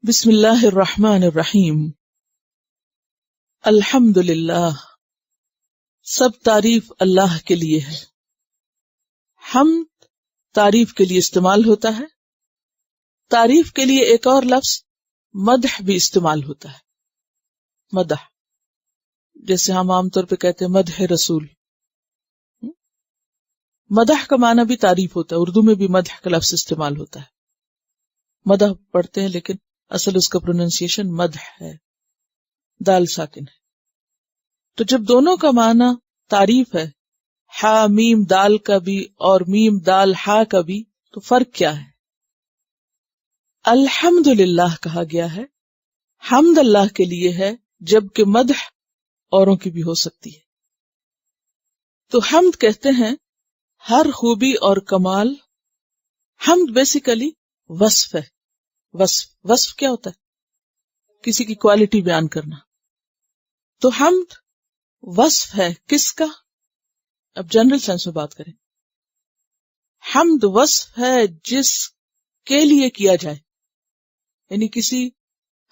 بسم اللہ الرحمن الرحیم۔ الحمد للہ، سب تعریف اللہ کے لیے ہے۔ حمد تعریف کے لیے استعمال ہوتا ہے۔ تعریف کے لیے ایک اور لفظ مدح بھی استعمال ہوتا ہے۔ مدح، جیسے ہم عام طور پہ کہتے ہیں مدح رسول۔ مدح کا معنی بھی تعریف ہوتا ہے، اردو میں بھی مدح کا لفظ استعمال ہوتا ہے۔ مدح پڑھتے ہیں لیکن اصل اس کا پروننسیشن مدح ہے، دال ساکن ہے۔ تو جب دونوں کا معنی تعریف ہے، ہا میم دال کا بھی اور میم دال ہا کا بھی، تو فرق کیا ہے؟ الحمدللہ کہا گیا ہے، حمد اللہ کے لیے ہے، جبکہ مدح اوروں کی بھی ہو سکتی ہے۔ تو حمد کہتے ہیں ہر خوبی اور کمال۔ حمد بیسیکلی وصف ہے۔ وصف کیا ہوتا ہے؟ کسی کی کوالٹی بیان کرنا۔ تو حمد وصف ہے کس کا؟ اب جنرل سینس میں بات کریں، حمد وصف ہے جس کے لیے کیا جائے، یعنی کسی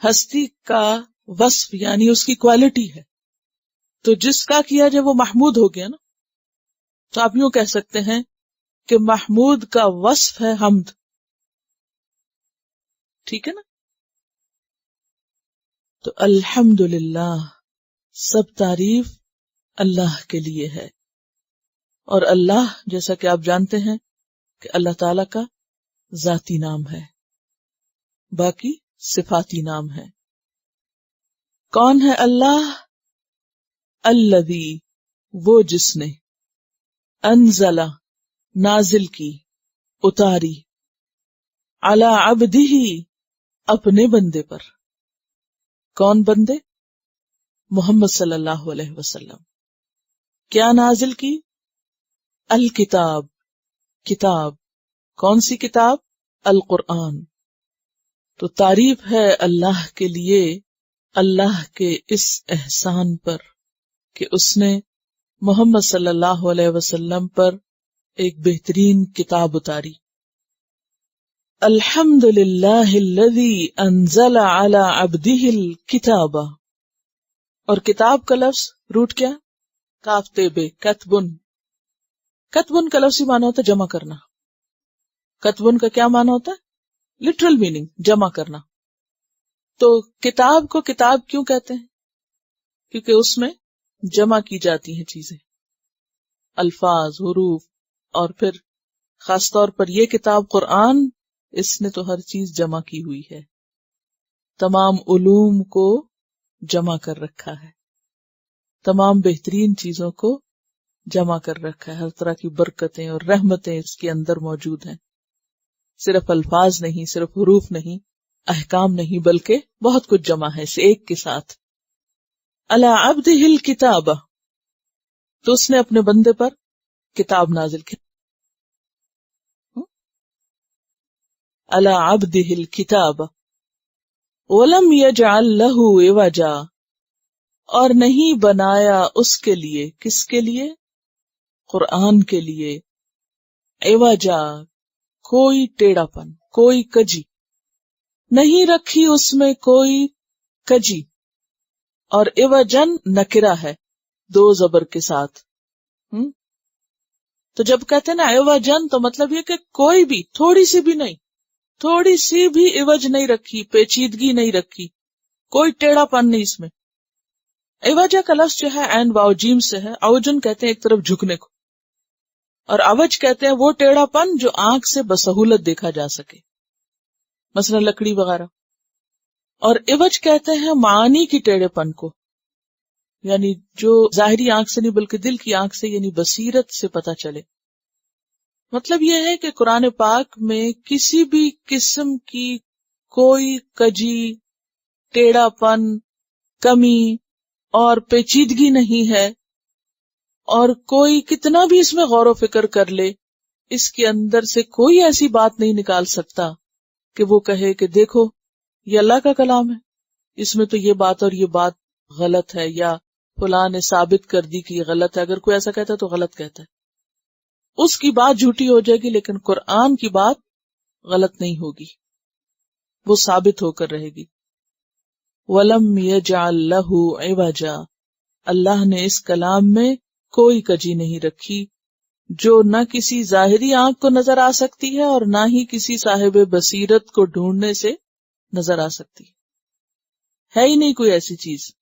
ہستی کا وصف، یعنی اس کی کوالٹی ہے، تو جس کا کیا جائے وہ محمود ہو گیا نا۔ تو آپ یوں کہہ سکتے ہیں کہ محمود کا وصف ہے حمد، ٹھیک ہے نا؟ تو الحمدللہ، سب تعریف اللہ کے لیے ہے۔ اور اللہ، جیسا کہ آپ جانتے ہیں کہ اللہ تعالی کا ذاتی نام ہے، باقی صفاتی نام ہے۔ کون ہے اللہ؟ الذی، وہ جس نے، انزل، نازل کی، اتاری، علی عبدہ، اپنے بندے پر۔ کون بندے؟ محمد صلی اللہ علیہ وسلم۔ کیا نازل کی؟ الکتاب، کتاب۔ کون سی کتاب؟ القرآن۔ تو تعریف ہے اللہ کے لیے اللہ کے اس احسان پر کہ اس نے محمد صلی اللہ علیہ وسلم پر ایک بہترین کتاب اتاری۔ الحمد للہ الذی انزل علی عبدہ الکتاب۔ اور کتاب کا لفظ روٹ کیا؟ کافتبے، کتبن۔ کتبن کا لفظی معنی ہوتا ہے جمع کرنا۔ کتبن کا کیا معنی ہوتا ہے؟ لٹرل میننگ جمع کرنا۔ تو کتاب کو کتاب کیوں کہتے ہیں؟ کیونکہ اس میں جمع کی جاتی ہیں چیزیں، الفاظ، حروف، اور پھر خاص طور پر یہ کتاب قرآن، اس نے تو ہر چیز جمع کی ہوئی ہے، تمام علوم کو جمع کر رکھا ہے، تمام بہترین چیزوں کو جمع کر رکھا ہے، ہر طرح کی برکتیں اور رحمتیں اس کے اندر موجود ہیں۔ صرف الفاظ نہیں، صرف حروف نہیں، احکام نہیں، بلکہ بہت کچھ جمع ہے اس ایک کے ساتھ۔ علی عبدہ الکتاب، تو اس نے اپنے بندے پر کتاب نازل کی۔ علی عبدہ الکتاب ولم یجعل لہ عوجا، اور نہیں بنایا اس کے لیے، کس کے لیے؟ قرآن کے لیے، عوجا، کوئی ٹیڑھا پن، کوئی کجی نہیں رکھی اس میں، کوئی کجی۔ اور عوجن نکرہ ہے، دو زبر کے ساتھ۔ تو جب کہتے ہیں نا عوجن، تو مطلب یہ کہ کوئی بھی، تھوڑی سی بھی نہیں، تھوڑی سی بھی عوج نہیں رکھی، پیچیدگی نہیں رکھی، کوئی ٹیڑھا پن نہیں اس میں۔ عوجہ کا لفظ جو ہے عین واو جیم سے ہے۔ عوجن کہتے ہیں ایک طرف جھکنے کو، اور عوج کہتے ہیں وہ ٹیڑھا پن جو آنکھ سے بسہولت دیکھا جا سکے، مثلا لکڑی وغیرہ۔ اور عوج کہتے ہیں معانی کی ٹیڑھے پن کو، یعنی جو ظاہری آنکھ سے نہیں بلکہ دل کی آنکھ سے، یعنی بصیرت سے پتہ چلے۔ مطلب یہ ہے کہ قرآن پاک میں کسی بھی قسم کی کوئی کجی، ٹیڑھا پن، کمی اور پیچیدگی نہیں ہے، اور کوئی کتنا بھی اس میں غور و فکر کر لے، اس کے اندر سے کوئی ایسی بات نہیں نکال سکتا کہ وہ کہے کہ دیکھو یہ اللہ کا کلام ہے، اس میں تو یہ بات اور یہ بات غلط ہے، یا فلاں نے ثابت کر دی کہ یہ غلط ہے۔ اگر کوئی ایسا کہتا ہے تو غلط کہتا ہے، اس کی بات جھوٹی ہو جائے گی، لیکن قرآن کی بات غلط نہیں ہوگی۔ وہ ثابت ہو کر رہے گی. وَلَمْ يَجْعَلْ لَهُ عِوَجًا، اللہ نے اس کلام میں کوئی کجی نہیں رکھی جو نہ کسی ظاہری آنکھ کو نظر آ سکتی ہے اور نہ ہی کسی صاحب بصیرت کو ڈھونڈنے سے نظر آ سکتی ہے ہی نہیں کوئی ایسی چیز.